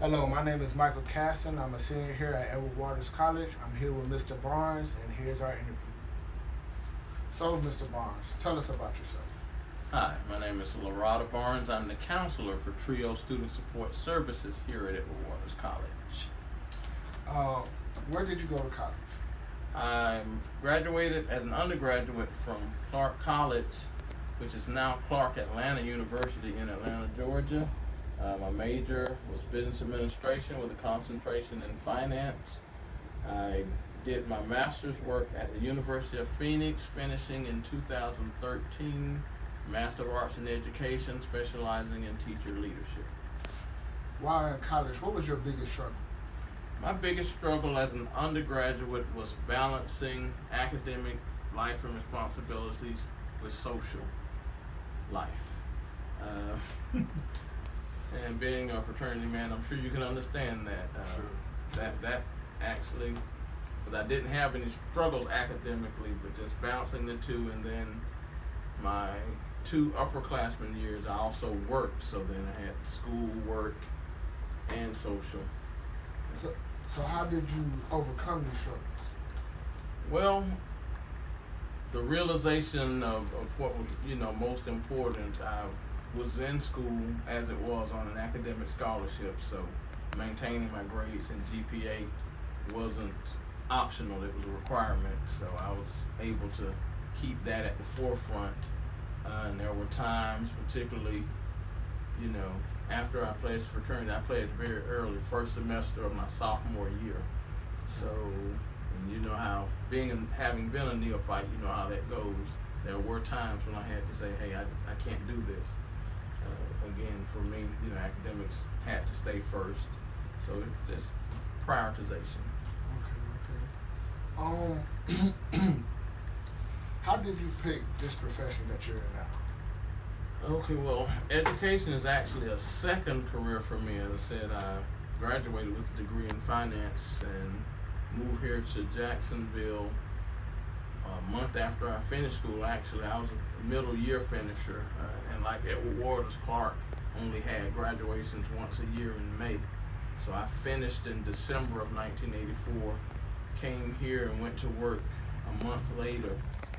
Hello, my name is Michael Casson. I'm a senior here at Edward Waters College. I'm here with Mr. Barnes, and here's our interview. So, Mr. Barnes, tell us about yourself. Hi, my name is Lorada Barnes. I'm the counselor for TRIO Student Support Services here at Edward Waters College. Where did you go to college? I graduated as an undergraduate from Clark College, which is now Clark Atlanta University in Atlanta, Georgia. My major was business administration with a concentration in finance. I did my master's work at the University of Phoenix, finishing in 2013, Master of Arts in Education, specializing in teacher leadership. While in college, what was your biggest struggle? My biggest struggle as an undergraduate was balancing academic life and responsibilities with social life. And being a fraternity man, I'm sure you can understand that. Sure. That actually, because I didn't have any struggles academically, but just balancing the two, and then my 2 upperclassmen years, I also worked, so then I had school, work, and social. So how did you overcome these struggles? Well, the realization of what was, most important, I was in school as it was on an academic scholarship, so maintaining my grades and GPA wasn't optional, it was a requirement, so I was able to keep that at the forefront. And there were times, particularly, after I pledged fraternity, I pledged very early, first semester of my sophomore year. So, and you know how, having been a neophyte, you know how that goes. There were times when I had to say, hey, I can't do this. Again, for me, academics had to stay first. So just prioritization. Okay. How did you pick this profession that you're in now? Okay, well, education is actually a second career for me. As I said, I graduated with a degree in finance and moved here to Jacksonville a month after I finished school. Actually, I was a middle year finisher, and like Edward Waters, Clark only had graduations once a year in May. So I finished in December of 1984, came here and went to work a month later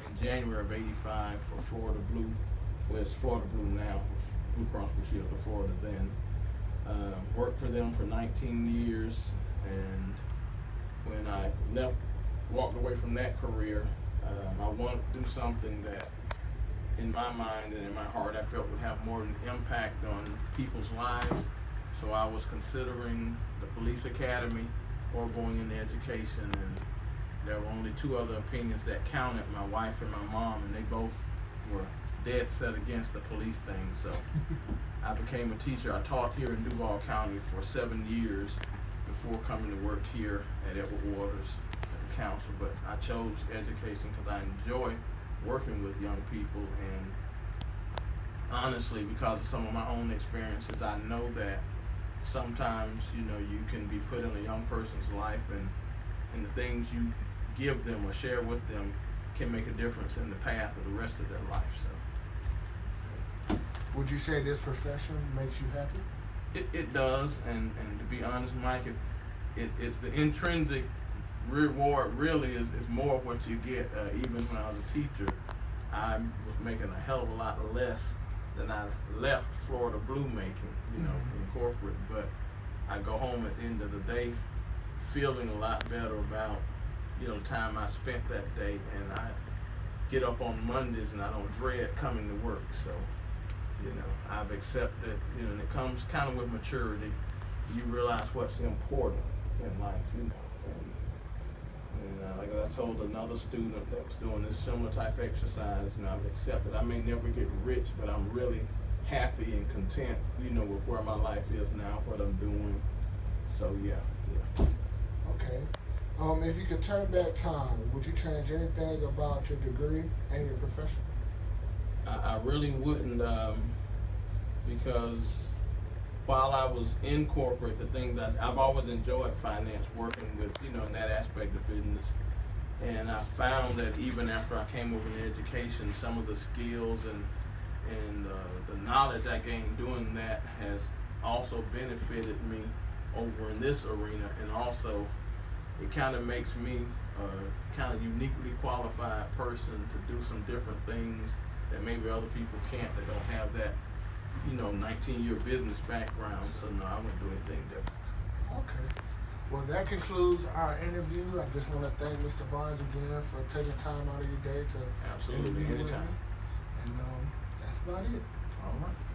in January of 85 for Florida Blue. Well, it's Florida Blue now, Blue Cross Blue Shield of Florida then. Worked for them for 19 years, and when I walked away from that career, I wanted to do something that, in my mind and in my heart, I felt would have more of an impact on people's lives. So I was considering the police academy or going into education, and there were only 2 other opinions that counted, my wife and my mom, and they both were dead set against the police thing. So I became a teacher. I taught here in Duval County for 7 years before coming to work here at Edward Waters as a counselor. But I chose education because I enjoy working with young people, and honestly, because of some of my own experiences, I know that sometimes, you can be put in a young person's life, and the things you give them or share with them can make a difference in the path of the rest of their life. So, would you say this profession makes you happy? It does, and to be honest, Mike, it's the intrinsic reward really is more of what you get. Even when I was a teacher, I was making a hell of a lot less than I left Florida Blue making, in corporate. But I go home at the end of the day feeling a lot better about, the time I spent that day, and I get up on Mondays and I don't dread coming to work. So, I've accepted, and it comes kind of with maturity. You realize what's important in life, and like I told another student that was doing this similar type of exercise, I've accepted I may never get rich, but I'm really happy and content, with where my life is now, what I'm doing. So yeah. Okay. If you could turn back time, would you change anything about your degree and your profession? I really wouldn't, because while I was in corporate, the thing that I've always enjoyed finance, working with, in that aspect of business. And I found that even after I came over to education, some of the skills and the knowledge I gained doing that has also benefited me over in this arena, and also it kind of makes me a kind of uniquely qualified person to do some different things that maybe other people can't, that don't have that, 19-year business background. So no, I wouldn't do anything different. Okay. Well, that concludes our interview. I just want to thank Mr. Barnes again for taking time out of your day to Absolutely, interview with anytime. me. And that's about it. All right.